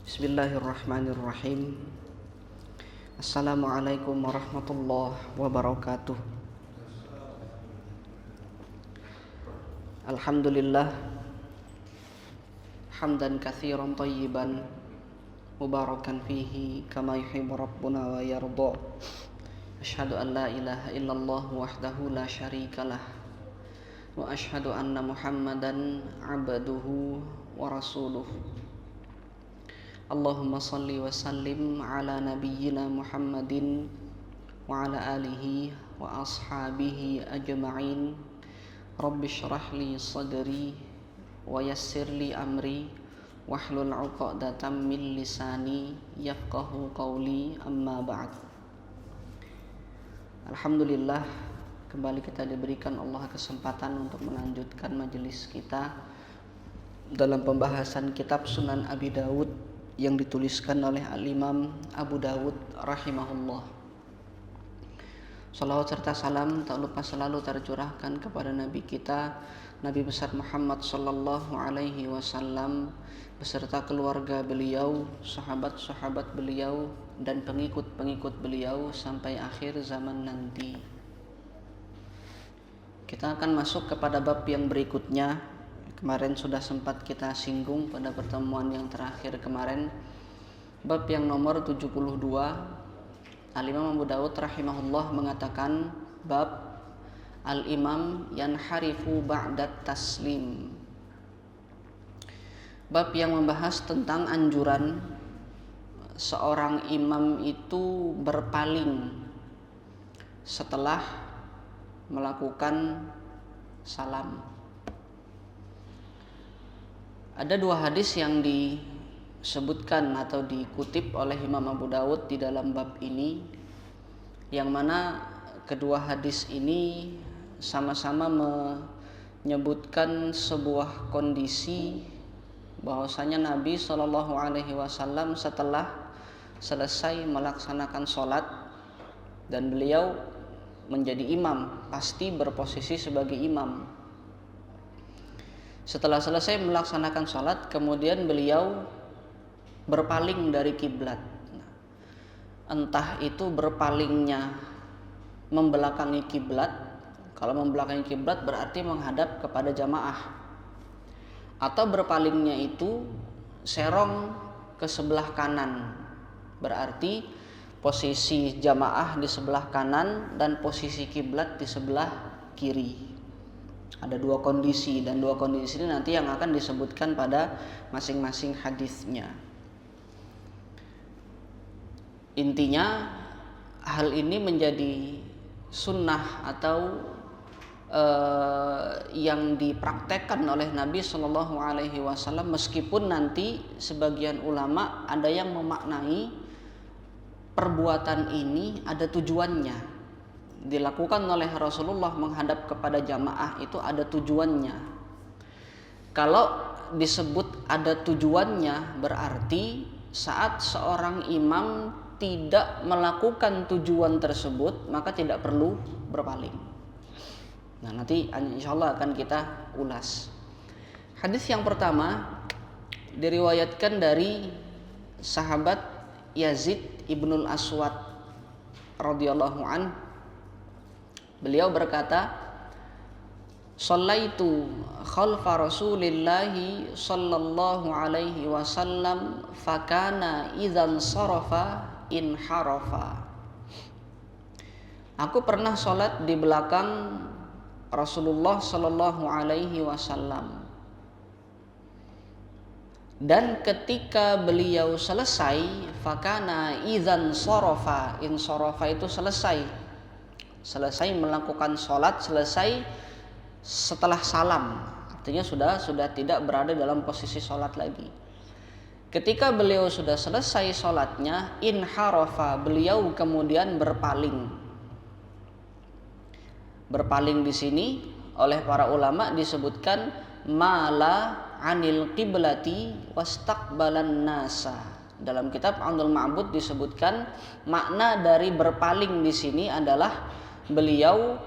Bismillahirrahmanirrahim. Assalamualaikum warahmatullahi wabarakatuh. Alhamdulillah hamdan katsiran thayyiban mubarakan fihi kama yuhibbu rabbuna wa yarda. Asyhadu an la ilaha illallah wahdahu la syarikalah wa asyhadu anna Muhammadan abduhu wa rasuluh. Allahumma salli wa sallim ala nabiyyina Muhammadin wa ala alihi wa ashabihi ajma'in. Rabbi shrah li sadri wa yassir li amri wahlul 'uqdatam min lisani yafqahu qawli, amma ba'd. Alhamdulillah, kembali kita diberikan Allah kesempatan untuk melanjutkan majelis kita dalam pembahasan kitab Sunan Abi Dawud yang dituliskan oleh Al-Imam Abu Dawud rahimahullah. Salawat serta salam tak lupa selalu tercurahkan kepada Nabi kita, Nabi besar Muhammad sallallahu alaihi wasallam, beserta keluarga beliau, sahabat-sahabat beliau, dan pengikut-pengikut beliau sampai akhir zaman nanti. Kita akan masuk kepada bab yang berikutnya. Kemarin sudah sempat kita singgung pada pertemuan yang terakhir kemarin, bab yang nomor 72. Al-Imam Abu Dawud rahimahullah mengatakan bab al-imam yanharifu ba'dat taslim. Bab yang membahas tentang anjuran seorang imam itu berpaling setelah melakukan salam. Ada dua hadis yang disebutkan atau dikutip oleh Imam Abu Dawud di dalam bab ini, yang mana kedua hadis ini sama-sama menyebutkan sebuah kondisi bahwasanya Nabi SAW setelah selesai melaksanakan sholat dan beliau menjadi imam, pasti berposisi sebagai imam. Setelah selesai melaksanakan sholat, kemudian beliau berpaling dari kiblat. Entah itu berpalingnya membelakangi kiblat. Kalau membelakangi kiblat berarti menghadap kepada jamaah. Atau berpalingnya itu serong ke sebelah kanan. Berarti posisi jamaah di sebelah kanan dan posisi kiblat di sebelah kiri. Ada dua kondisi, dan dua kondisi ini nanti yang akan disebutkan pada masing-masing hadisnya. Intinya hal ini menjadi sunnah atau yang dipraktekkan oleh Nabi Shallallahu Alaihi Wasallam, meskipun nanti sebagian ulama ada yang memaknai perbuatan ini ada tujuannya. Dilakukan oleh Rasulullah menghadap kepada jamaah itu ada tujuannya. Kalau disebut ada tujuannya, berarti saat seorang imam tidak melakukan tujuan tersebut, maka tidak perlu berpaling. Nah, nanti insyaallah akan kita ulas. Hadis yang pertama diriwayatkan dari sahabat Yazid ibnul Aswad radhiyallahu an. Beliau berkata, "Shallaitu khalfa Rasulillahi sallallahu alaihi wasallam fakana idzan sarafa inharafa." Aku pernah salat di belakang Rasulullah sallallahu alaihi wasallam. Dan ketika beliau selesai, fakana idzan sarafa, insarafa itu selesai melakukan sholat, selesai setelah salam, artinya sudah tidak berada dalam posisi sholat lagi. Ketika beliau sudah selesai sholatnya, inharafa, beliau kemudian berpaling. Berpaling di sini oleh para ulama disebutkan mala anil qiblati wastaqbalan nasa. Dalam kitab Aunul Ma'bud disebutkan makna dari berpaling di sini adalah beliau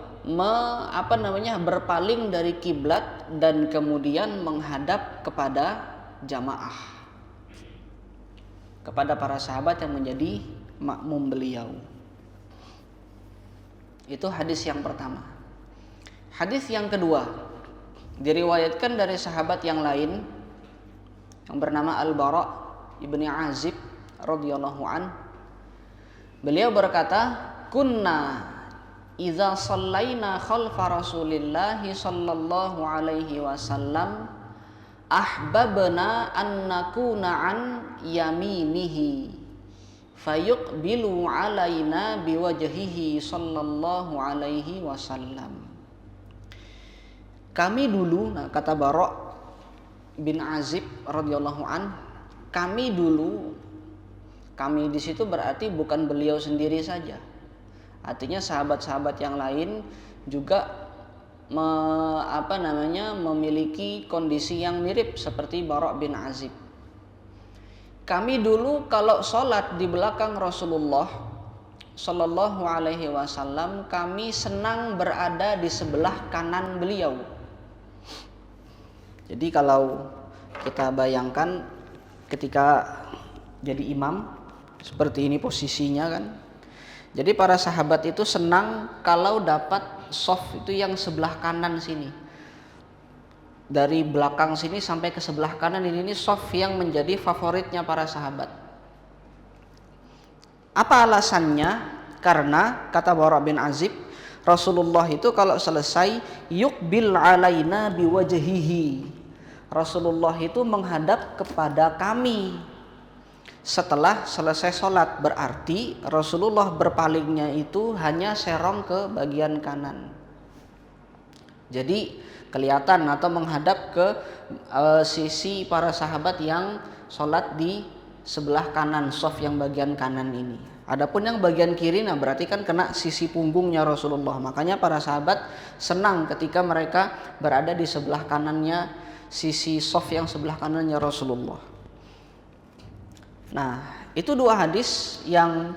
berpaling dari kiblat dan kemudian menghadap kepada jamaah. kepada para sahabat yang menjadi makmum beliau. Itu hadis yang pertama. Hadis yang kedua diriwayatkan dari sahabat yang lain yang bernama Al-Bara ibni Azib radhiyallahu an. Beliau berkata, kunna idza shallaina khalfa Rasulillah sallallahu alaihi wasallam ahbabna an nakuna an yaminihi fayuqbilu alaina biwajhihi sallallahu alaihi wasallam. Kami dulu, kata Bara bin Azib radhiyallahu an, kami di situ berarti bukan beliau sendiri saja. Artinya sahabat-sahabat yang lain juga memiliki kondisi yang mirip seperti Bara bin Azib. Kami dulu kalau sholat di belakang Rasulullah Sallallahu Alaihi Wasallam, kami senang berada di sebelah kanan beliau. Jadi kalau kita bayangkan ketika jadi imam seperti ini posisinya kan. Jadi para sahabat itu senang kalau dapat shaf itu yang sebelah kanan sini. Dari belakang sini sampai ke sebelah kanan ini shaf yang menjadi favoritnya para sahabat. Apa alasannya? Karena kata Bara bin Azib, Rasulullah itu kalau selesai yuqbil alaina biwajhihi. Rasulullah itu menghadap kepada kami setelah selesai sholat, berarti Rasulullah berpalingnya itu hanya serong ke bagian kanan. Jadi kelihatan atau menghadap ke sisi para sahabat yang sholat di sebelah kanan, shaf yang bagian kanan ini. Adapun yang bagian kiri, nah berarti kan kena sisi punggungnya Rasulullah. Makanya para sahabat senang ketika mereka berada di sebelah kanannya, sisi shaf yang sebelah kanannya Rasulullah. Nah, itu dua hadis yang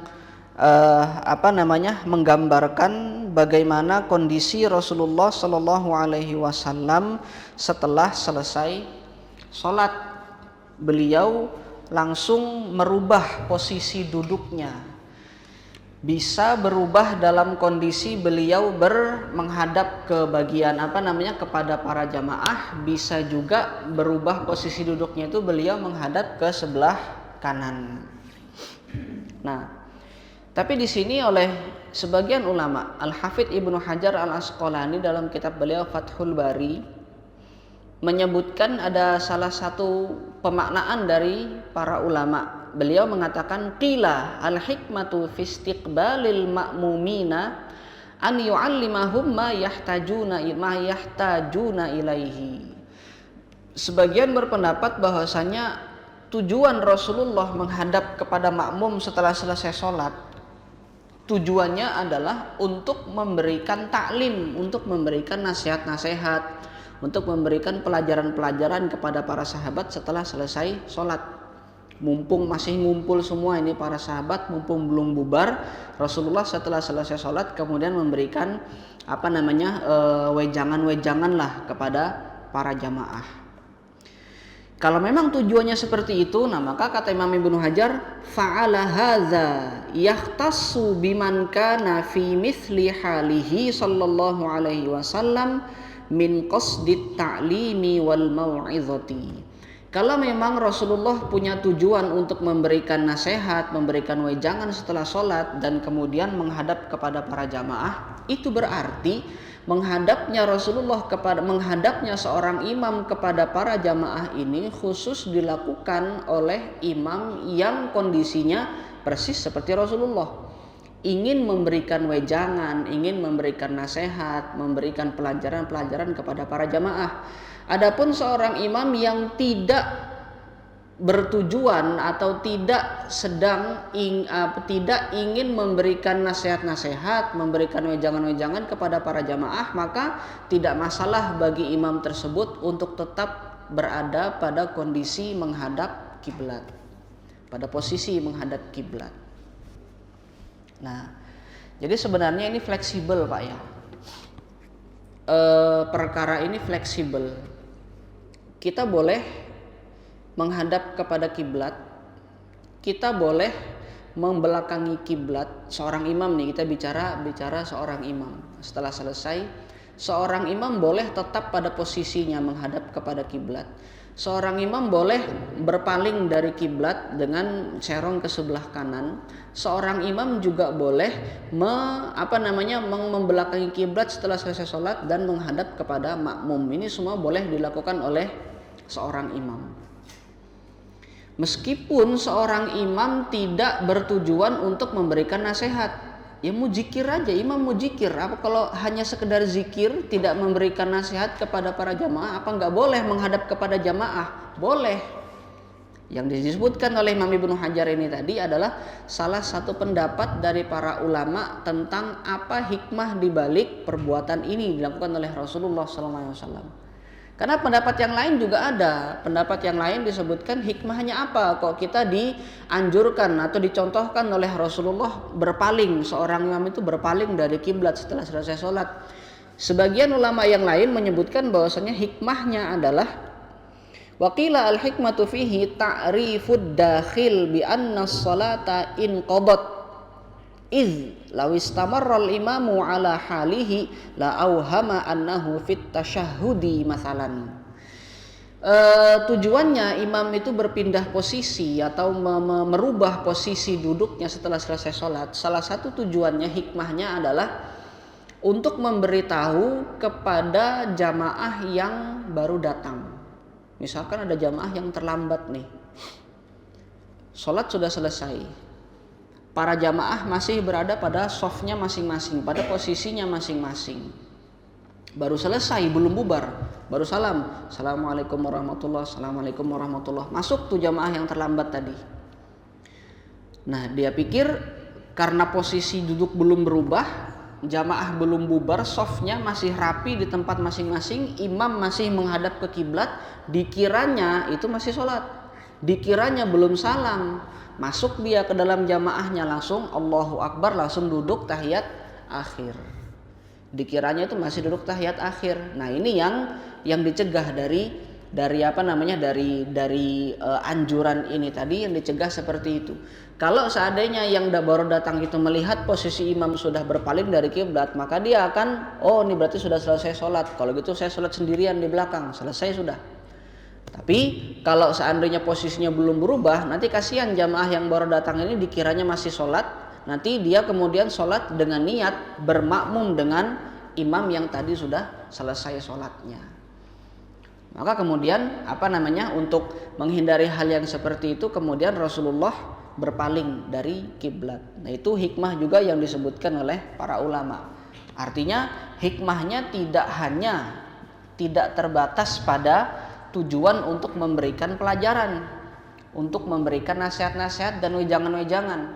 menggambarkan bagaimana kondisi Rasulullah Shallallahu Alaihi Wasallam setelah selesai sholat. Beliau langsung merubah posisi duduknya. Bisa berubah dalam kondisi beliau menghadap ke bagian kepada para jamaah. Bisa juga berubah posisi duduknya itu beliau menghadap ke sebelah kanan. Nah, tapi di sini oleh sebagian ulama, Al-Hafidz Ibnu Hajar Al-Asqalani dalam kitab beliau Fathul Bari menyebutkan ada salah satu pemaknaan dari para ulama. Beliau mengatakan qila al-hikmatu fi istiqbalil ma'mumina an yu'allimahum ma yahtajuna ilaihi. Sebagian berpendapat bahwasanya tujuan Rasulullah menghadap kepada makmum setelah selesai sholat, tujuannya adalah untuk memberikan taklim, untuk memberikan nasihat-nasihat, untuk memberikan pelajaran-pelajaran kepada para sahabat setelah selesai sholat. Mumpung masih ngumpul semua ini para sahabat, mumpung belum bubar, Rasulullah setelah selesai sholat kemudian memberikan wejangan-wejangan lah kepada para jamaah. Kalau memang tujuannya seperti itu, nah maka kata Imam Ibnu Hajar, fa'ala hadza yahtassu biman kana fi mithli halihi sallallahu alaihi wasallam min qasdit ta'limi wal mau'izati. Kalau memang Rasulullah punya tujuan untuk memberikan nasihat, memberikan wejangan setelah sholat dan kemudian menghadap kepada para jamaah, itu berarti menghadapnya seorang imam kepada para jamaah ini khusus dilakukan oleh imam yang kondisinya persis seperti Rasulullah, ingin memberikan wejangan, ingin memberikan nasihat, memberikan pelajaran-pelajaran kepada para jamaah. Adapun seorang imam yang tidak bertujuan atau tidak ingin memberikan nasihat-nasihat, memberikan wejangan-wejangan kepada para jamaah, maka tidak masalah bagi imam tersebut untuk tetap berada pada kondisi menghadap kiblat, pada posisi menghadap kiblat. Nah, jadi sebenarnya ini fleksibel Pak ya. Perkara ini fleksibel. Kita boleh menghadap kepada kiblat kita boleh membelakangi kiblat. Seorang imam nih, kita bicara seorang imam. Setelah selesai, seorang imam boleh tetap pada posisinya menghadap kepada kiblat. Seorang imam boleh berpaling dari kiblat dengan serong ke sebelah kanan. Seorang imam juga boleh membelakangi kiblat setelah selesai sholat dan menghadap kepada makmum. Ini semua boleh dilakukan oleh seorang imam. Meskipun seorang imam tidak bertujuan untuk memberikan nasihat. Ya mau zikir aja, imam mau zikir. Apa kalau hanya sekedar zikir, tidak memberikan nasihat kepada para jamaah, apa nggak boleh menghadap kepada jamaah? Boleh. Yang disebutkan oleh Imam Ibnu Hajar ini tadi adalah salah satu pendapat dari para ulama tentang apa hikmah dibalik perbuatan ini dilakukan oleh Rasulullah SAW. Karena pendapat yang lain juga ada. Pendapat yang lain disebutkan hikmahnya apa? Kok kita dianjurkan atau dicontohkan oleh Rasulullah berpaling, seorang imam itu berpaling dari kiblat setelah selesai sholat. Sebagian ulama yang lain menyebutkan bahwasanya hikmahnya adalah waqila al-hikmatu fihi ta'rifud dakhil bi anna as-salata in qadat iz law istamarra al-imamu ala halihi la auhama annahu fit tasyahhudi masalan. Tujuannya imam itu berpindah posisi atau merubah posisi duduknya setelah selesai sholat. Salah satu tujuannya, hikmahnya adalah untuk memberitahu kepada jamaah yang baru datang. Misalkan ada jamaah yang terlambat nih, sholat sudah selesai, para jamaah masih berada pada shofnya masing-masing, pada posisinya masing-masing. Baru selesai, belum bubar, baru salam, assalamualaikum warahmatullah, assalamualaikum warahmatullah. Masuk tuh jamaah yang terlambat tadi. Nah, dia pikir karena posisi duduk belum berubah, jamaah belum bubar, shofnya masih rapi di tempat masing-masing, imam masih menghadap ke kiblat, dikiranya itu masih sholat, dikiranya belum salam. Masuk dia ke dalam jamaahnya, langsung Allahu Akbar, langsung duduk tahiyat akhir. Dikiranya itu masih duduk tahiyat akhir. Nah, ini yang dicegah dari anjuran ini tadi, yang dicegah seperti itu. Kalau seandainya yang baru datang itu melihat posisi imam sudah berpaling dari kiblat, maka dia akan, oh ini berarti sudah selesai sholat. Kalau gitu saya sholat sendirian di belakang, selesai sudah. Tapi kalau seandainya posisinya belum berubah, nanti kasihan jamaah yang baru datang ini dikiranya masih sholat, nanti dia kemudian sholat dengan niat bermakmum dengan imam yang tadi sudah selesai sholatnya. Maka kemudian untuk menghindari hal yang seperti itu, kemudian Rasulullah berpaling dari kiblat. Nah, itu hikmah juga yang disebutkan oleh para ulama. Artinya hikmahnya tidak terbatas pada tujuan untuk memberikan pelajaran, untuk memberikan nasihat-nasihat dan wejangan-wejangan.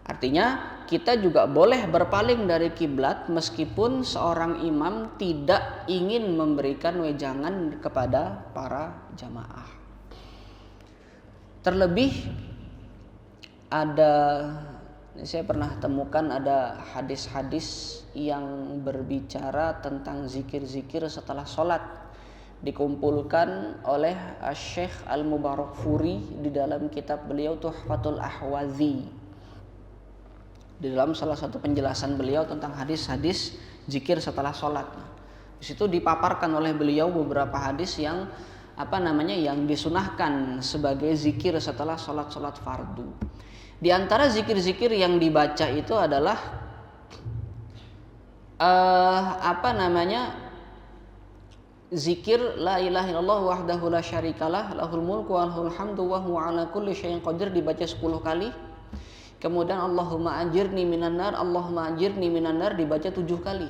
Artinya kita juga boleh berpaling dari kiblat meskipun seorang imam tidak ingin memberikan wejangan kepada para jamaah. Terlebih saya pernah temukan ada hadis-hadis yang berbicara tentang zikir-zikir setelah sholat, dikumpulkan oleh Syekh Al-Mubarakfuri di dalam kitab beliau Tuhfatul Ahwazi. Di dalam salah satu penjelasan beliau tentang hadis-hadis zikir setelah sholat, di situ dipaparkan oleh beliau beberapa hadis yang yang disunahkan sebagai zikir setelah sholat fardu. Di antara zikir-zikir yang dibaca itu adalah zikir la ilaha illallah wahdahu la syarikalah lahul mulku wa lahul hamdu wa huwa ala kulli syai'in qadir dibaca 10 kali. Kemudian Allahumma ajirni minan nar, Allahumma ajirni minan nar dibaca 7 kali.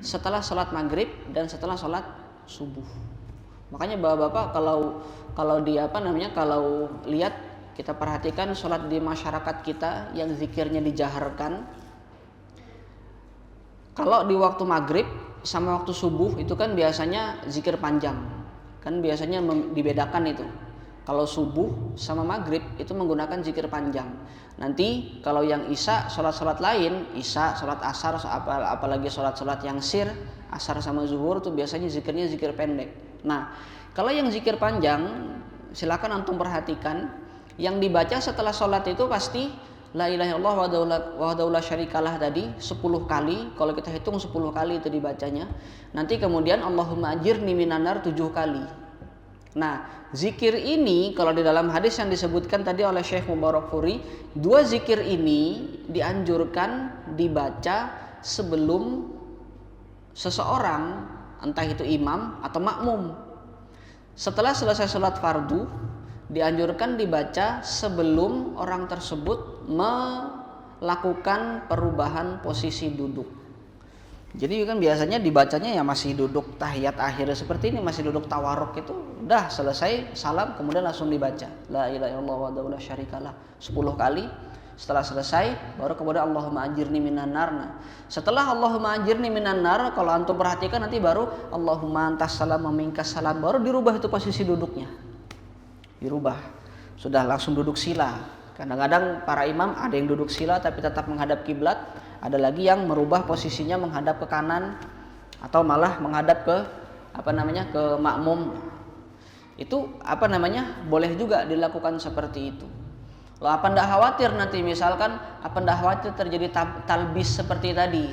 Setelah salat maghrib dan setelah salat subuh. Makanya Bapak-bapak kalau lihat, kita perhatikan salat di masyarakat kita yang zikirnya dijaharkan. Kalau di waktu maghrib sama waktu subuh itu kan biasanya zikir panjang, kan biasanya dibedakan itu. Kalau subuh sama maghrib itu menggunakan zikir panjang. Nanti kalau yang isya, sholat lain, isya, sholat asar, apalagi sholat yang sir, asar sama zuhur itu biasanya zikirnya zikir pendek. Nah, kalau yang zikir panjang, silakan antum perhatikan Yang dibaca setelah sholat itu pasti la ilaha illallah wahdahu la syarikalah tadi 10 kali. Kalau kita hitung 10 kali itu dibacanya. Nanti kemudian Allahumma ajirni minan nar 7 kali. Nah, zikir ini kalau di dalam hadis yang disebutkan tadi oleh Syekh Mubarakfuri, 2 zikir ini dianjurkan dibaca sebelum seseorang, entah itu imam atau makmum. Setelah selesai sholat fardu, dianjurkan dibaca sebelum orang tersebut melakukan perubahan posisi duduk. Jadi kan biasanya dibacanya ya masih duduk tahiyat akhir seperti ini, masih duduk tawarruk, itu udah selesai salam kemudian langsung dibaca la ilaha illallah wahdahu la syarikalah 10 kali. Setelah selesai baru kemudian Allahumma ajirni minan nar. Nah, setelah Allahumma ajirni minan nar, kalau antum perhatikan nanti baru Allahumma antas salam wa minkas salam, baru dirubah itu posisi duduknya. Dirubah. Sudah langsung duduk sila. Kadang-kadang para imam ada yang duduk sila tapi tetap menghadap kiblat, ada lagi yang merubah posisinya menghadap ke kanan atau malah menghadap ke ke makmum. Itu boleh juga dilakukan seperti itu. Loh, apa ndak khawatir nanti misalkan terjadi talbis seperti tadi,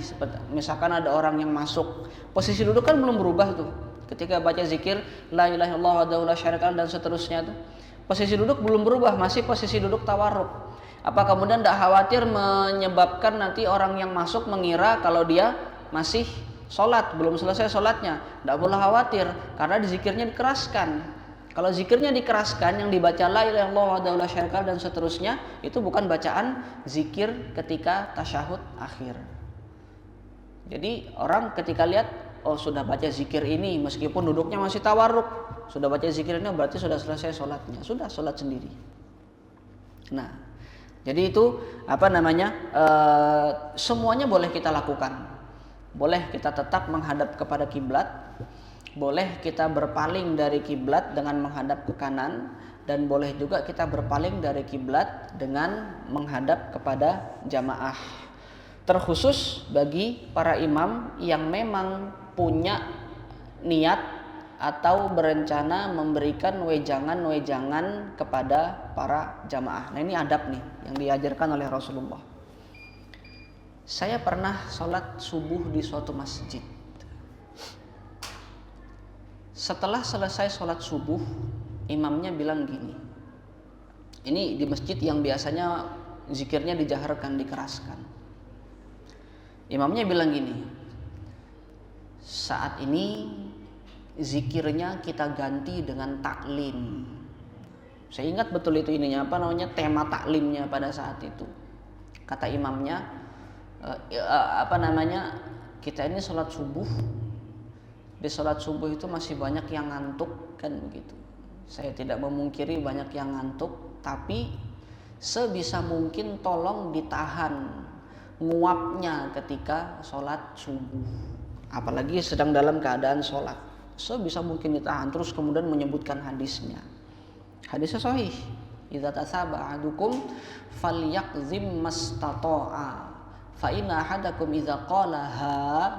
misalkan ada orang yang masuk, posisi duduk kan belum berubah tuh. Ketika baca zikir la ilaha illallah wahdahu la syarikalah dan seterusnya tuh, posisi duduk belum berubah, masih posisi duduk tawarruk. Apa kemudian tidak khawatir menyebabkan nanti orang yang masuk mengira kalau dia masih sholat, belum selesai sholatnya? Tidak boleh khawatir, karena zikirnya dikeraskan. Kalau zikirnya dikeraskan, yang dibaca la ilaha illallah wahdahu la syarikalah dan seterusnya, itu bukan bacaan zikir ketika tasyahud akhir. Jadi orang ketika lihat, oh sudah baca zikir ini meskipun duduknya masih tawarruk, sudah baca zikir ini berarti sudah selesai sholatnya, sudah sholat sendiri. Nah, jadi itu semuanya boleh kita lakukan. Boleh kita tetap menghadap kepada kiblat, boleh kita berpaling dari kiblat dengan menghadap ke kanan, dan boleh juga kita berpaling dari kiblat dengan menghadap kepada jamaah. Terkhusus bagi para imam yang memang punya niat atau berencana memberikan wejangan-wejangan kepada para jamaah. Nah, ini adab nih yang diajarkan oleh Rasulullah. Saya pernah sholat subuh di suatu masjid. Setelah selesai sholat subuh, imamnya bilang gini. Ini di masjid yang biasanya zikirnya dijaharkan, dikeraskan. Imamnya bilang gini, saat ini zikirnya kita ganti dengan taklim. Saya ingat betul itu tema taklimnya pada saat itu. Kata imamnya, kita ini sholat subuh. Di sholat subuh itu masih banyak yang ngantuk, kan begitu. Saya tidak memungkiri banyak yang ngantuk, tapi sebisa mungkin tolong ditahan nguapnya ketika sholat subuh. Apalagi sedang dalam keadaan sholat. Sebisa mungkin ditahan, terus kemudian menyebutkan hadisnya. Hadisnya sahih. Idza tasaba ahadukum falyakzim mastata'a fa inna ahadakum idza qala ha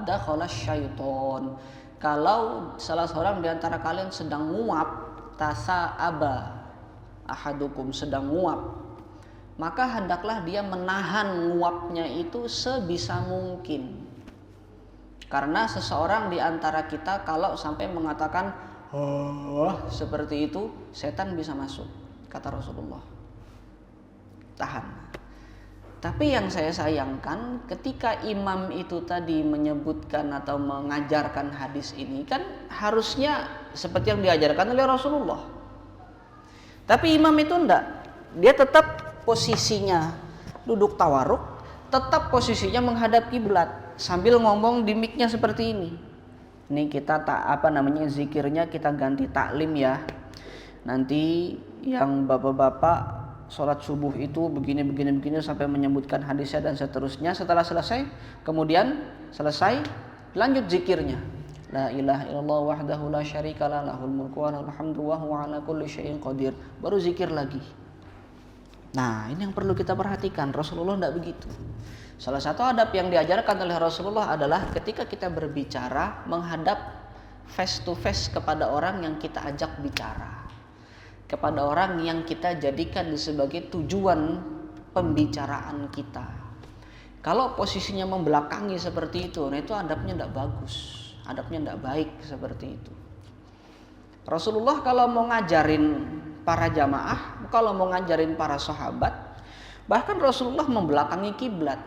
dakhala syaiton. Kalau salah seorang di antara kalian sedang nguap, tasa'aba ahadukum, sedang nguap, maka hendaklah dia menahan nguapnya itu sebisa mungkin. Karena seseorang di antara kita kalau sampai mengatakan seperti itu, setan bisa masuk, kata Rasulullah. Tahan. Tapi yang saya sayangkan, ketika imam itu tadi menyebutkan atau mengajarkan hadis ini, kan harusnya seperti yang diajarkan oleh Rasulullah. Tapi imam itu enggak. Dia tetap posisinya duduk tawarruk, tetap posisinya menghadap kiblat, sambil ngomong di mic-nya seperti ini. Ini kita zikirnya kita ganti taklim ya. Nanti yang bapak-bapak sholat subuh itu begini sampai menyebutkan hadisnya dan seterusnya. Setelah selesai, lanjut zikirnya. La ilaha illallah wahdahu la syarikalah lahul mulku wa lahul hamdu wa huwa ala kulli syai'in qadir. Baru zikir lagi. Nah, ini yang perlu kita perhatikan. Rasulullah tidak begitu. Salah satu adab yang diajarkan oleh Rasulullah adalah ketika kita berbicara menghadap face to face kepada orang yang kita ajak bicara. kepada orang yang kita jadikan sebagai tujuan pembicaraan kita. Kalau posisinya membelakangi seperti itu, nah itu adabnya tidak bagus, adabnya tidak baik seperti itu. Rasulullah kalau mau ngajarin para jamaah, kalau mau ngajarin para sahabat, bahkan Rasulullah membelakangi kiblat,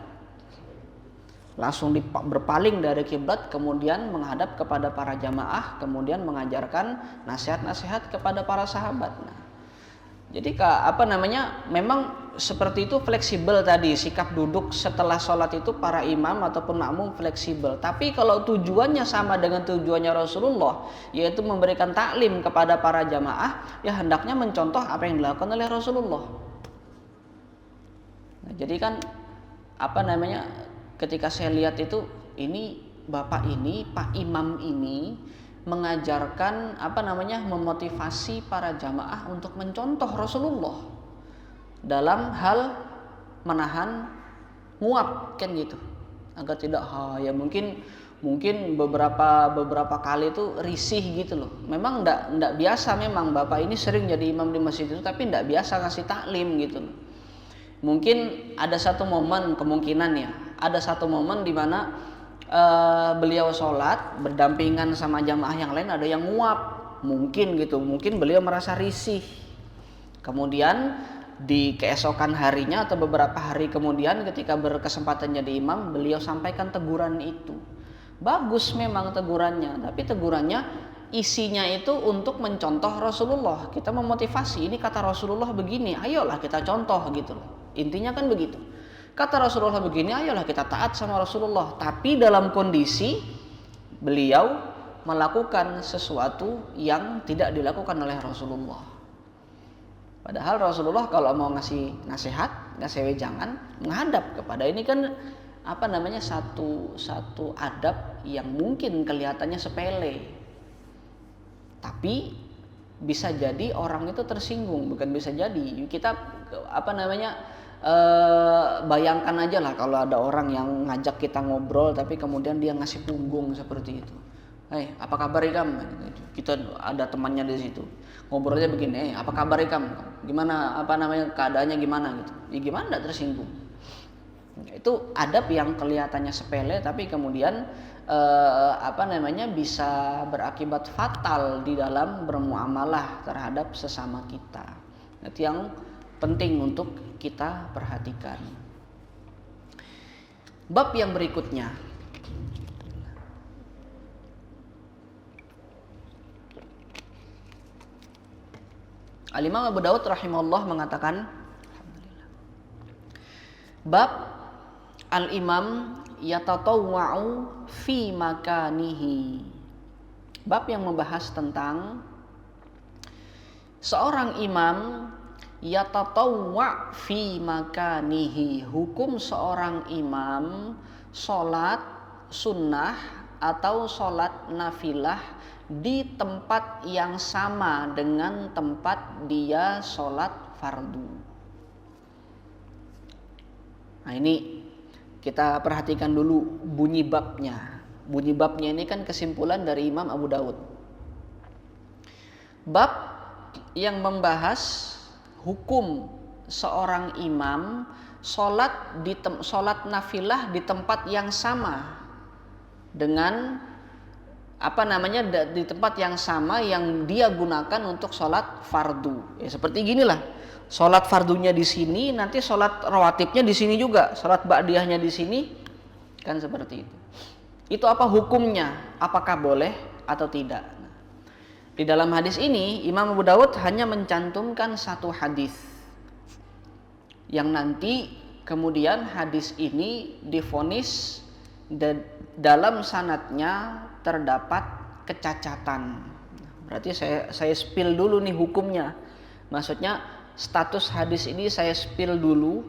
langsung berpaling dari kiblat, kemudian menghadap kepada para jamaah, kemudian mengajarkan nasihat-nasihat kepada para sahabat. Nah, jadi memang seperti itu fleksibel tadi, sikap duduk setelah sholat itu para imam ataupun makmum fleksibel. Tapi kalau tujuannya sama dengan tujuannya Rasulullah, yaitu memberikan taklim kepada para jamaah, ya hendaknya mencontoh apa yang dilakukan oleh Rasulullah. Nah, jadi kan ketika saya lihat itu, ini bapak ini, Pak Imam ini mengajarkan memotivasi para jamaah untuk mencontoh Rasulullah dalam hal menahan nguap kan gitu, agar tidak mungkin beberapa kali itu risih gitu loh. Memang enggak biasa, memang bapak ini sering jadi imam di masjid itu, tapi enggak biasa ngasih taklim gitu loh. Mungkin ada satu momen, kemungkinan ya, ada satu momen di mana beliau sholat berdampingan sama jamaah yang lain, ada yang nguap mungkin beliau merasa risih. Kemudian di keesokan harinya atau beberapa hari kemudian ketika berkesempatan jadi imam, beliau sampaikan teguran itu. Bagus memang tegurannya, tapi tegurannya isinya itu untuk mencontoh Rasulullah. Kita memotivasi, ini kata Rasulullah begini, ayolah kita contoh gitu loh. Intinya kan begitu. Kata Rasulullah begini, ayolah kita taat sama Rasulullah. Tapi dalam kondisi beliau melakukan sesuatu yang tidak dilakukan oleh Rasulullah. Padahal Rasulullah kalau mau ngasih nasihat, ngasih wejangan, menghadap kepada ini kan satu adab yang mungkin kelihatannya sepele. Tapi bisa jadi orang itu tersinggung, bukan bisa jadi. Kita bayangkan aja lah kalau ada orang yang ngajak kita ngobrol tapi kemudian dia ngasih punggung seperti itu. Apa kabar ikam? Kita ada temannya di situ. Ngobrolnya begini, apa kabar ikam? Gimana keadaannya gimana gitu. Ya gimana enggak tersinggung. Itu adab yang kelihatannya sepele tapi kemudian bisa berakibat fatal di dalam bermuamalah terhadap sesama kita. Itu yang penting untuk kita perhatikan. Bab yang berikutnya, Al-Imam Abu Daud rahimahullah mengatakan, bab al-imam yatatawwa'u fi makanihi. Bab yang membahas tentang seorang imam yatatawwa' fi makanihi, hukum seorang imam sholat sunnah atau sholat nafilah di tempat yang sama dengan tempat dia sholat fardu. Nah ini kita perhatikan dulu bunyi babnya. Bunyi babnya ini kan kesimpulan dari Imam Abu Daud. Bab yang membahas hukum seorang imam sholat nafilah di tempat yang sama dengan di tempat yang sama yang dia gunakan untuk sholat fardu. Ya seperti ginilah, sholat fardunya di sini, nanti sholat rawatibnya di sini juga, sholat ba'diyahnya di sini, kan seperti itu. Itu apa hukumnya? Apakah boleh atau tidak? Di dalam hadis ini Imam Abu Dawud hanya mencantumkan satu hadis yang nanti kemudian hadis ini divonis dalam sanadnya terdapat kecacatan. Berarti saya spill dulu nih hukumnya. Maksudnya status hadis ini saya spill dulu,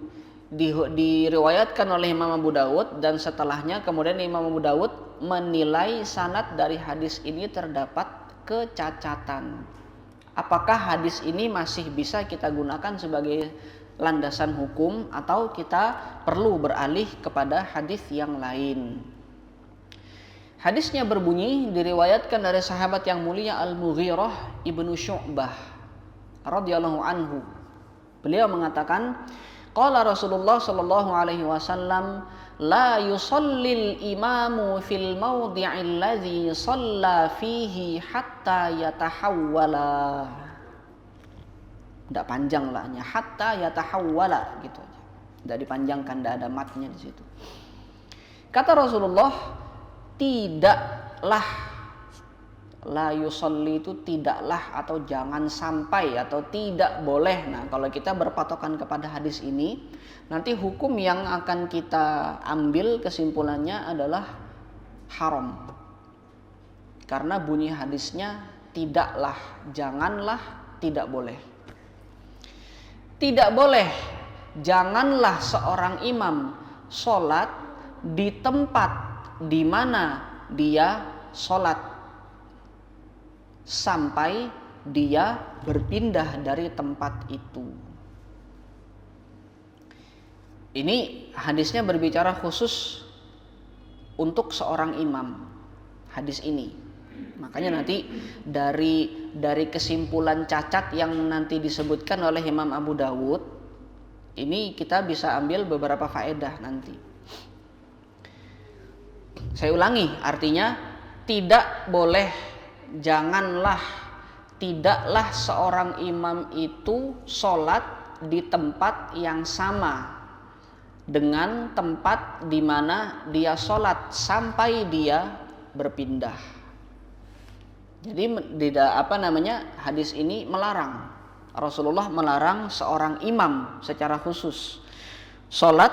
diriwayatkan oleh Imam Abu Dawud dan setelahnya kemudian Imam Abu Dawud menilai sanad dari hadis ini terdapat kecacatan. Apakah hadis ini masih bisa kita gunakan sebagai landasan hukum atau kita perlu beralih kepada hadis yang lain? Hadisnya berbunyi, diriwayatkan dari sahabat yang mulia Al-Mughirah ibnu Syu'bah radhiyallahu anhu. Beliau mengatakan, qala Rasulullah sallallahu alaihi wasallam, la yusallil imamu fil mawdi'il ladzi shalla fihi hatta yatahawwala. Tidak panjang lah, hanya hatta yatahawwala gitu aja. Tidak dipanjangkan, tidak ada matnya di situ. Kata Rasulullah, tidaklah, la yusalli itu tidaklah atau jangan sampai atau tidak boleh. Nah, kalau kita berpatokan kepada hadis ini, nanti hukum yang akan kita ambil kesimpulannya adalah haram. Karena bunyi hadisnya tidaklah, janganlah, tidak boleh. Tidak boleh, janganlah seorang imam sholat di tempat di mana dia sholat sampai dia berpindah dari tempat itu. Ini hadisnya berbicara khusus untuk seorang imam. Hadis ini. Makanya nanti dari kesimpulan cacat yang nanti disebutkan oleh Imam Abu Dawud, ini kita bisa ambil beberapa faedah nanti. Saya ulangi, artinya tidak boleh, janganlah, tidaklah seorang imam itu sholat di tempat yang sama dengan tempat di mana dia sholat sampai dia berpindah. Jadi hadis ini melarang, Rasulullah melarang seorang imam secara khusus sholat,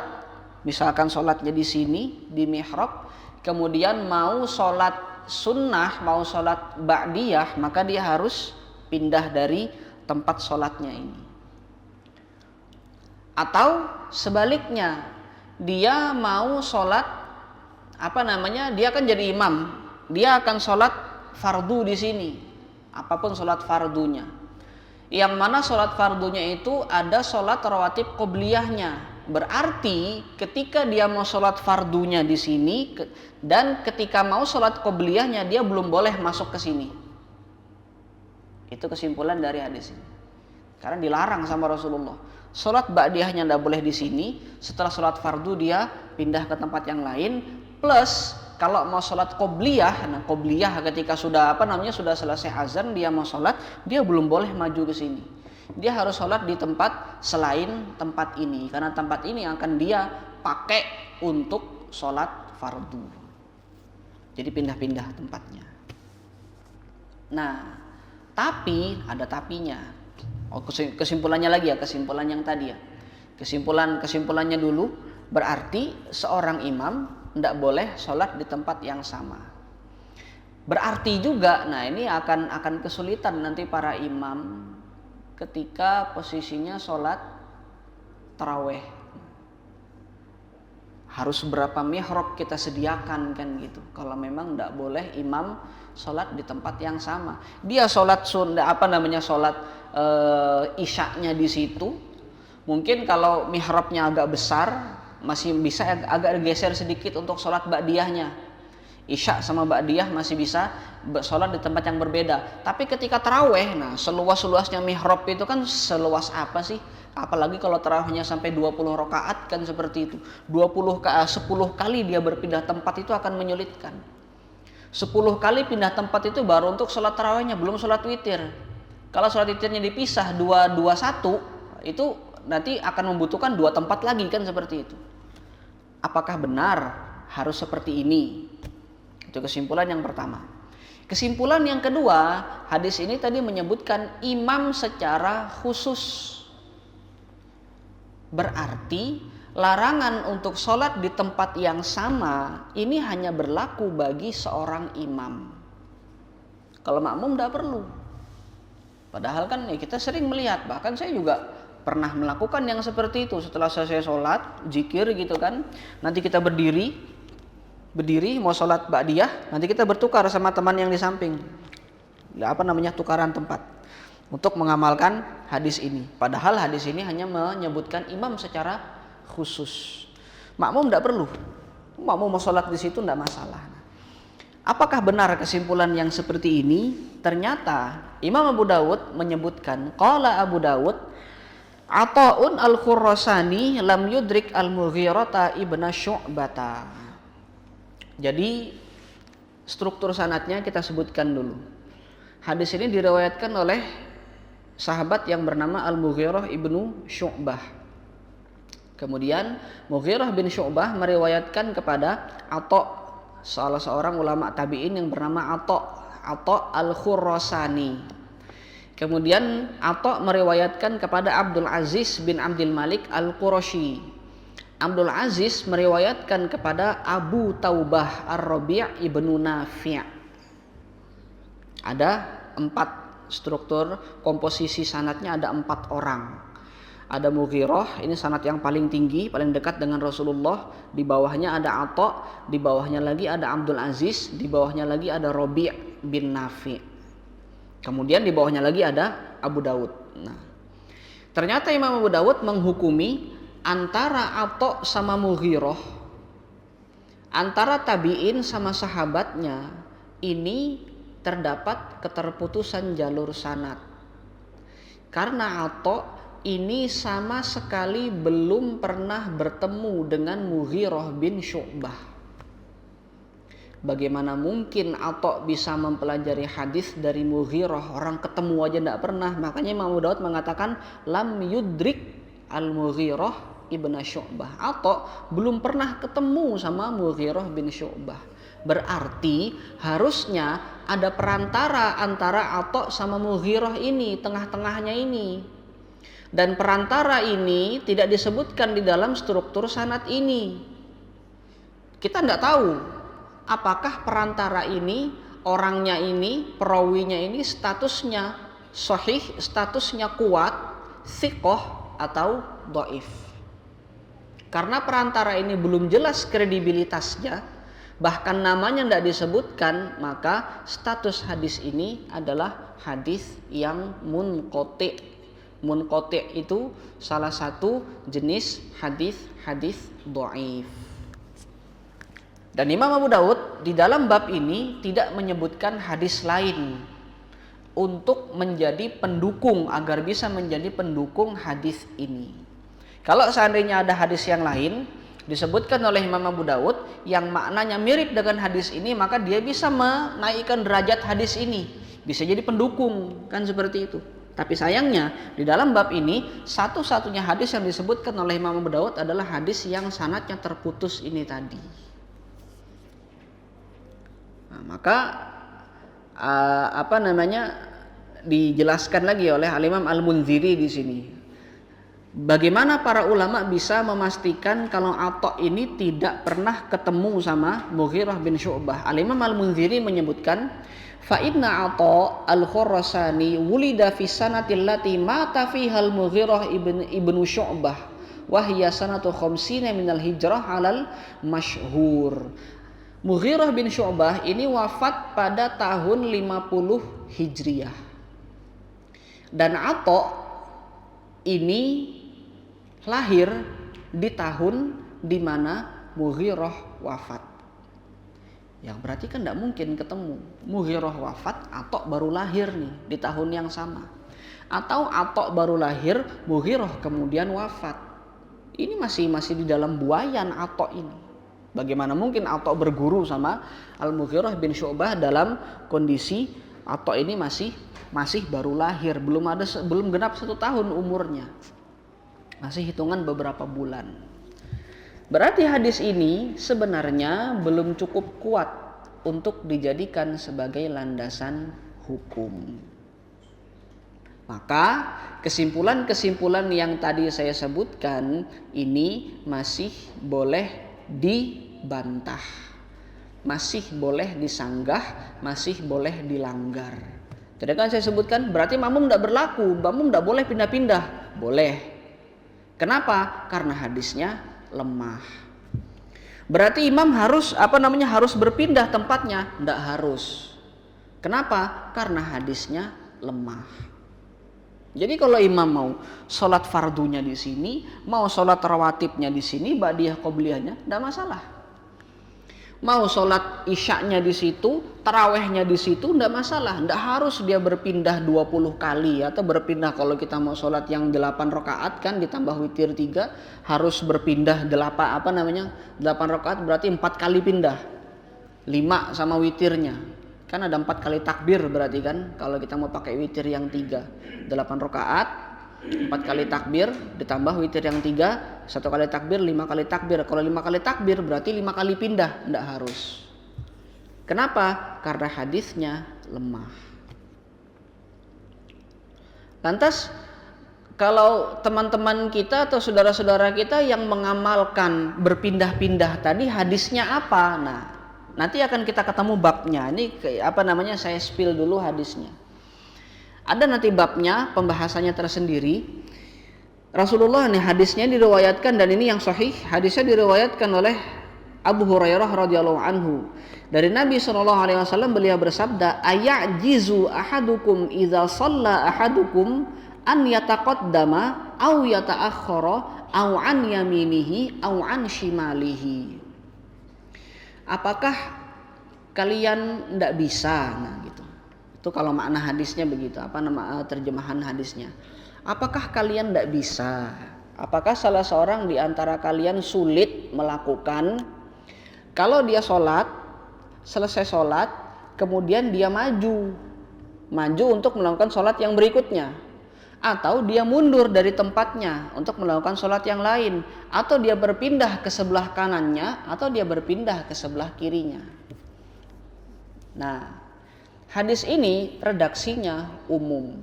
misalkan sholatnya di sini di mihrab, kemudian mau sholat sunnah, mau sholat ba'diyah, maka dia harus pindah dari tempat sholatnya ini. Atau sebaliknya, dia mau sholat dia kan jadi imam, dia akan sholat fardu di sini, apapun sholat fardunya. Yang mana sholat fardunya itu ada sholat rawatib qobliyahnya. Berarti ketika dia mau sholat fardunya di sini dan ketika mau sholat qobliyahnya dia belum boleh masuk ke sini. Itu kesimpulan dari hadis ini. Karena dilarang sama Rasulullah. Sholat ba'diyahnya tidak boleh di sini. Setelah sholat fardu dia pindah ke tempat yang lain. Plus kalau mau sholat qobliyah, nah qobliyah ketika sudah sudah selesai azan dia mau sholat, dia belum boleh maju ke sini. Dia harus sholat di tempat selain tempat ini, karena tempat ini akan dia pakai untuk sholat fardu. Jadi pindah-pindah tempatnya. Nah, tapi ada tapinya. Kesimpulannya lagi ya, kesimpulan yang tadi ya. Kesimpulannya dulu, berarti seorang imam tidak boleh sholat di tempat yang sama. Berarti juga, nah ini akan kesulitan nanti para imam ketika posisinya sholat taraweh. Harus berapa mihrab kita sediakan kan gitu. Kalau memang tidak boleh imam sholat di tempat yang sama. Dia sholat sholat isyaknya di situ. Mungkin kalau mihrabnya agak besar, masih bisa agak geser sedikit untuk sholat ba'diyahnya. Isya sama ba'diyah masih bisa sholat di tempat yang berbeda. Tapi ketika taraweh, nah seluas-luasnya mihrab itu kan seluas apa sih? Apalagi kalau tarawihnya sampai 20 rakaat kan seperti itu. 10 kali dia berpindah tempat itu akan menyulitkan. 10 kali pindah tempat itu baru untuk sholat tarawihnya, belum sholat witir. Kalau sholat witirnya dipisah 2-2-1, itu nanti akan membutuhkan 2 tempat lagi kan seperti itu. Apakah benar harus seperti ini? Itu kesimpulan yang pertama. Kesimpulan yang kedua, hadis ini tadi menyebutkan imam secara khusus. Berarti larangan untuk sholat di tempat yang sama ini hanya berlaku bagi seorang imam. Kalau makmum tidak perlu. Padahal kan ya kita sering melihat, bahkan saya juga pernah melakukan yang seperti itu. Setelah selesai sholat, zikir gitu kan, nanti kita berdiri mau sholat ba'diyah, nanti kita bertukar sama teman yang di samping. Tukaran tempat untuk mengamalkan hadis ini. Padahal hadis ini hanya menyebutkan imam secara khusus. Makmum tidak perlu. Makmum mau sholat di situ tidak masalah. Apakah benar kesimpulan yang seperti ini? ternyata Imam Abu Dawud menyebutkan, qala Abu Dawud, Ata'un al-Khurasani lam yudrik al-Mughirata ibna Syu'bata. Jadi struktur sanadnya kita sebutkan dulu. Hadis ini diriwayatkan oleh sahabat yang bernama Al-Mughirah ibnu Syu'bah. Kemudian Mughirah bin Syu'bah meriwayatkan kepada Ata', salah seorang ulama tabi'in yang bernama Ata' al-Khurasani. Kemudian Ata' meriwayatkan kepada Abdul Aziz bin Abdul Malik al-Qurashi. Abdul Aziz meriwayatkan kepada Abu Taubah Ar-Rabi' ibnu Nafi'. Ada 4 struktur komposisi sanadnya, ada 4 orang. Ada Mughirah, ini sanad yang paling tinggi, paling dekat dengan Rasulullah. Di bawahnya ada Ata', di bawahnya lagi ada Abdul Aziz, di bawahnya lagi ada Rabi' bin Nafi'. Kemudian di bawahnya lagi ada Abu Dawud. Nah, ternyata Imam Abu Dawud menghukumi antara Ata' sama Mughirah, antara tabi'in sama sahabatnya, ini terdapat keterputusan jalur sanad. Karena Ata' ini sama sekali belum pernah bertemu dengan Mughirah bin Syu'bah. Bagaimana mungkin Ata' bisa mempelajari hadis dari Mughirah? Orang ketemu aja tidak pernah. Makanya Imam Abu Dawud mengatakan lam yudrik al-Mughirah ibn Syu'bah. Ata' belum pernah ketemu sama Mughirah bin Syu'bah. Berarti harusnya ada perantara antara Ata' sama Mughirah ini, tengah-tengahnya ini. Dan perantara ini tidak disebutkan di dalam struktur sanad ini. Kita tidak tahu apakah perantara ini, orangnya ini, perawinya ini statusnya sahih, statusnya kuat, thiqah atau dhaif. Karena perantara ini belum jelas kredibilitasnya, bahkan namanya tidak disebutkan, maka status hadis ini adalah hadis yang munqati'. Munqati' itu salah satu jenis hadis dhaif. Dan Imam Abu Dawud di dalam bab ini tidak menyebutkan hadis lain untuk menjadi pendukung, agar bisa menjadi pendukung hadis ini. Kalau seandainya ada hadis yang lain disebutkan oleh Imam Abu Dawud yang maknanya mirip dengan hadis ini, maka dia bisa menaikkan derajat hadis ini, bisa jadi pendukung, kan seperti itu. Tapi sayangnya di dalam bab ini satu-satunya hadis yang disebutkan oleh Imam Abu Dawud adalah hadis yang sanadnya terputus ini tadi. Nah, maka dijelaskan lagi oleh Al-Imam Al-Munziri di sini. Bagaimana para ulama bisa memastikan kalau Ata' ini tidak pernah ketemu sama Mughirah bin Syu'bah? Al-Imam Al-Munziri menyebutkan, fa inna Ata' al-Khurasani wulida fi sanatil lati mata fiha al-Mughirah ibnu Syu'bah wa hiya sanatu 50 minal hijrah alal masyhur. Mughirah bin Syu'bah ini wafat pada tahun 50 Hijriah. Dan Ata' ini lahir di tahun di mana Mughirah wafat. Yang berarti kan tidak mungkin ketemu. Mughirah wafat, Ata' baru lahir nih di tahun yang sama. Atau Ata' baru lahir, Mughirah kemudian wafat. Ini masih di dalam buayan Ata' ini. Bagaimana mungkin Ata' berguru sama Al-Mughirah bin Syu'bah dalam kondisi Ata' ini masih baru lahir, belum genap 1 tahun umurnya. Masih hitungan beberapa bulan. Berarti hadis ini sebenarnya belum cukup kuat untuk dijadikan sebagai landasan hukum. Maka kesimpulan-kesimpulan yang tadi saya sebutkan ini masih boleh dibantah, masih boleh disanggah, masih boleh dilanggar. Tadi kan saya sebutkan berarti makmum tidak berlaku, makmum tidak boleh pindah-pindah. Boleh. Kenapa? Karena hadisnya lemah. Berarti imam harus berpindah tempatnya? Tidak harus. Kenapa? Karena hadisnya lemah. Jadi kalau imam mau sholat fardunya di sini, mau sholat rawatibnya di sini, ba'diyah qobliyahnya, tidak masalah. Mau sholat isyaknya di situ, tarawehnya di situ, enggak masalah. Enggak harus dia berpindah 20 kali atau berpindah kalau kita mau sholat yang 8 rakaat kan ditambah witir 3 harus berpindah 8 rakaat berarti 4 kali pindah. 5 sama witirnya. Kan ada 4 kali takbir berarti kan kalau kita mau pakai witir yang 3. 8 rakaat 4 kali takbir ditambah witir yang 3 1 kali takbir 5 kali takbir. Kalau 5 kali takbir berarti 5 kali pindah, enggak harus. Kenapa? Karena hadisnya lemah. Lantas kalau teman-teman kita atau saudara-saudara kita yang mengamalkan berpindah-pindah tadi hadisnya apa? Nah, nanti akan kita ketemu babnya. Ini saya spill dulu hadisnya. Ada nanti babnya, pembahasannya tersendiri. Rasulullah nih hadisnya diriwayatkan dan ini yang sahih, hadisnya diriwayatkan oleh Abu Hurairah radhiyallahu anhu. Dari Nabi SAW beliau bersabda, "Ayajizu ahadukum idza shalla ahadukum an yataqaddama aw yata'akhkhara aw an yaminihi aw an shimalihi." Apakah kalian tidak bisa? Nah, gitu. Itu kalau makna hadisnya begitu. Terjemahan hadisnya? Apakah kalian tidak bisa? Apakah salah seorang di antara kalian sulit melakukan kalau dia selesai sholat, kemudian dia maju untuk melakukan sholat yang berikutnya, atau dia mundur dari tempatnya untuk melakukan sholat yang lain, atau dia berpindah ke sebelah kanannya, atau dia berpindah ke sebelah kirinya. Nah, hadis ini redaksinya umum.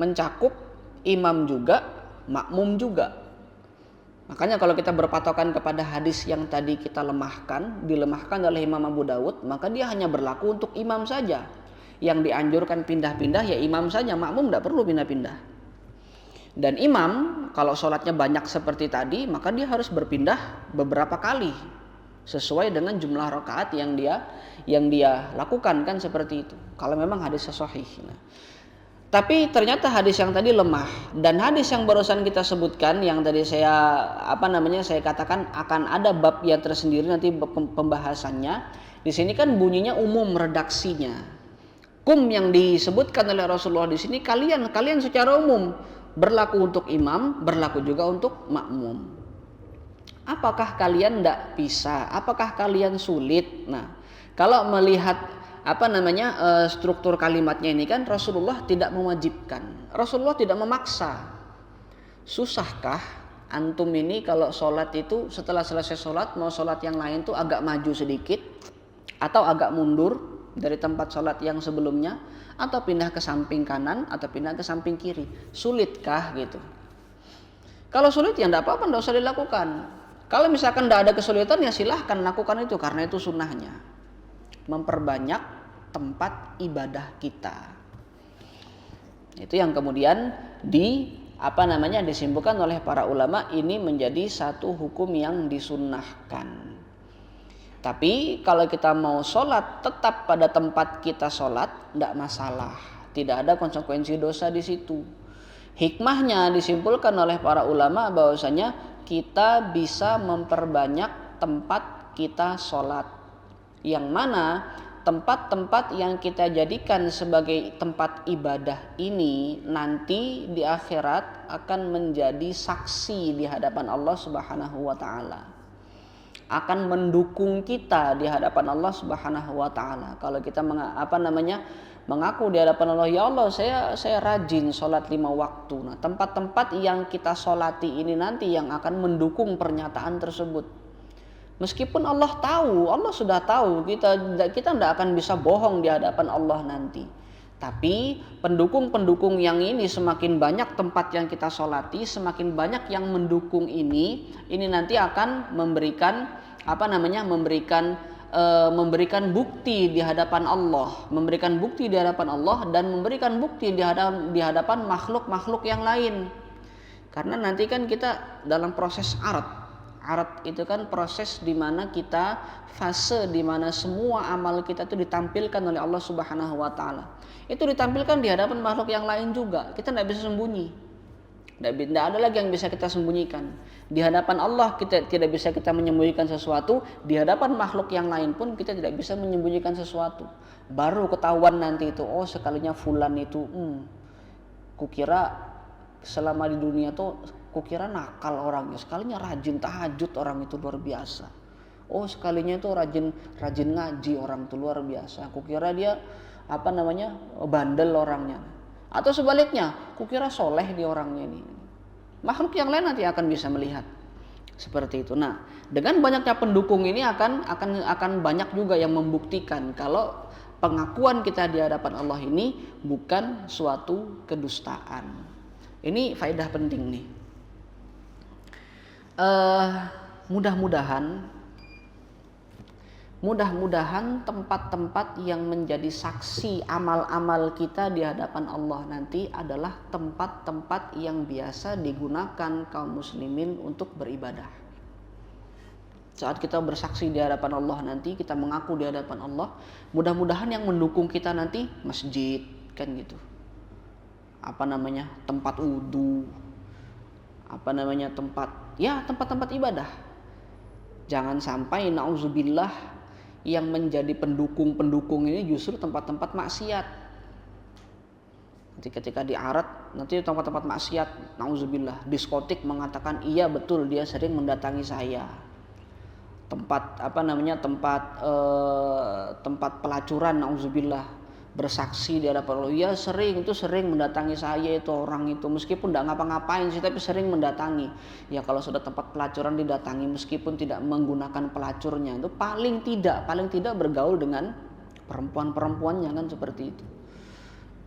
Mencakup imam juga, makmum juga. Makanya kalau kita berpatokan kepada hadis yang tadi kita dilemahkan oleh Imam Abu Dawud, maka dia hanya berlaku untuk imam saja. Yang dianjurkan pindah-pindah ya imam saja, makmum tidak perlu pindah-pindah. Dan imam kalau sholatnya banyak seperti tadi, maka dia harus berpindah beberapa kali sesuai dengan jumlah rakaat yang dia lakukan kan seperti itu. Kalau memang hadis sahih. Tapi ternyata hadis yang tadi lemah dan hadis yang barusan kita sebutkan yang tadi saya katakan akan ada bab yang tersendiri nanti pembahasannya. Di sini kan bunyinya umum redaksinya. Kum yang disebutkan oleh Rasulullah di sini kalian secara umum berlaku untuk imam, berlaku juga untuk makmum. Apakah kalian tidak bisa? Apakah kalian sulit? Nah, kalau melihat struktur kalimatnya ini kan Rasulullah tidak mewajibkan, Rasulullah tidak memaksa. Susahkah antum ini kalau sholat itu setelah selesai sholat mau sholat yang lain tuh agak maju sedikit atau agak mundur dari tempat sholat yang sebelumnya atau pindah ke samping kanan atau pindah ke samping kiri? Sulitkah gitu? Kalau sulit ya tidak apa-apa, tidak usah dilakukan. Kalau misalkan tidak ada kesulitan ya silahkan lakukan itu karena itu sunnahnya. Memperbanyak tempat ibadah kita. Itu yang kemudian disimpulkan oleh para ulama ini menjadi satu hukum yang disunnahkan. Tapi kalau kita mau sholat tetap pada tempat kita sholat tidak masalah, tidak ada konsekuensi dosa di situ. Hikmahnya disimpulkan oleh para ulama bahwasanya kita bisa memperbanyak tempat kita sholat, yang mana tempat-tempat yang kita jadikan sebagai tempat ibadah ini nanti di akhirat akan menjadi saksi di hadapan Allah Subhanahu wa taala. Akan mendukung kita di hadapan Allah Subhanahu wa taala. Kalau kita mengaku di hadapan Allah, ya Allah saya rajin sholat 5 waktu. Nah, tempat-tempat yang kita sholati ini nanti yang akan mendukung pernyataan tersebut. Meskipun Allah sudah tahu kita tidak akan bisa bohong di hadapan Allah nanti. Tapi pendukung-pendukung yang ini semakin banyak tempat yang kita sholati, semakin banyak yang mendukung ini nanti akan memberikan bukti di hadapan Allah, dan memberikan bukti di hadapan makhluk-makhluk yang lain. Karena nanti kan kita dalam proses arad itu kan proses di mana kita fase di mana semua amal kita itu ditampilkan oleh Allah Subhanahu wa taala. Itu ditampilkan di hadapan makhluk yang lain juga. Kita tidak bisa sembunyi. Tidak ada lagi yang bisa kita sembunyikan. Di hadapan Allah kita tidak bisa kita menyembunyikan sesuatu. Di hadapan makhluk yang lain pun kita tidak bisa menyembunyikan sesuatu. Baru ketahuan nanti itu, oh sekalinya fulan itu, kukira selama di dunia tuh kukira nakal orangnya. Sekalinya rajin tahajud orang itu luar biasa. Oh sekalinya itu rajin ngaji orang itu luar biasa. Kukira dia bandel orangnya. Atau sebaliknya, kukira soleh di orangnya ini. Makhluk yang lain nanti akan bisa melihat seperti itu. Nah, dengan banyaknya pendukung ini akan banyak juga yang membuktikan kalau pengakuan kita di hadapan Allah ini bukan suatu kedustaan. Ini faedah penting nih. Mudah-mudahan tempat-tempat yang menjadi saksi amal-amal kita di hadapan Allah nanti adalah tempat-tempat yang biasa digunakan kaum muslimin untuk beribadah. Saat kita bersaksi di hadapan Allah nanti, kita mengaku di hadapan Allah, mudah-mudahan yang mendukung kita nanti masjid, kan gitu. Tempat wudu, tempat-tempat ibadah. Jangan sampai na'udzubillah yang menjadi pendukung ini justru tempat-tempat maksiat. Nanti ketika diarat, nanti tempat-tempat maksiat, na'udzubillah, diskotik mengatakan iya betul dia sering mendatangi saya. Tempat tempat pelacuran, na'udzubillah, bersaksi di hadapan Allah, iya sering mendatangi saya itu orang itu, meskipun tidak ngapa-ngapain sih tapi sering mendatangi. Ya kalau sudah tempat pelacuran didatangi meskipun tidak menggunakan pelacurnya, itu paling tidak bergaul dengan perempuan-perempuannya, kan seperti itu.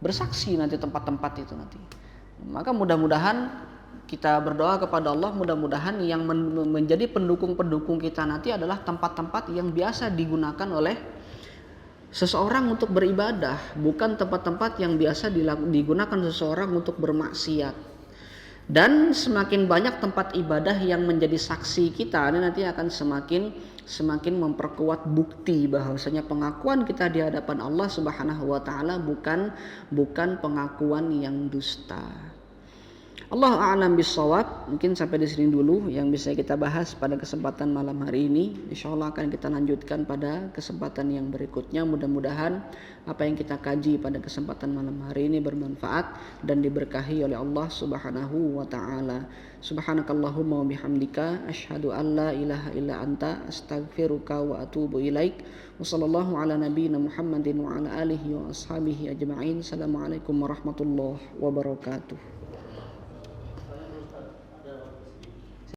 Bersaksi nanti tempat-tempat itu nanti. Maka mudah-mudahan kita berdoa kepada Allah, mudah-mudahan yang menjadi pendukung-pendukung kita nanti adalah tempat-tempat yang biasa digunakan oleh seseorang untuk beribadah, bukan tempat-tempat yang biasa digunakan seseorang untuk bermaksiat. Dan semakin banyak tempat ibadah yang menjadi saksi kita, ini nanti akan semakin memperkuat bukti bahwasanya pengakuan kita di hadapan Allah Subhanahu wa taala bukan pengakuan yang dusta. Allahu a'lam bishawab. Mungkin sampai di sini dulu yang bisa kita bahas pada kesempatan malam hari ini. Insyaallah akan kita lanjutkan pada kesempatan yang berikutnya. Mudah-mudahan apa yang kita kaji pada kesempatan malam hari ini bermanfaat dan diberkahi oleh Allah Subhanahu wa taala. Subhanakallahumma wa bihamdika asyhadu an la ilaha illa anta astaghfiruka wa atubu ilaik. Wassallallahu ala nabiyyina Muhammadin wa ala alihi wa ashabihi ajma'in. Assalamualaikum warahmatullahi wabarakatuh.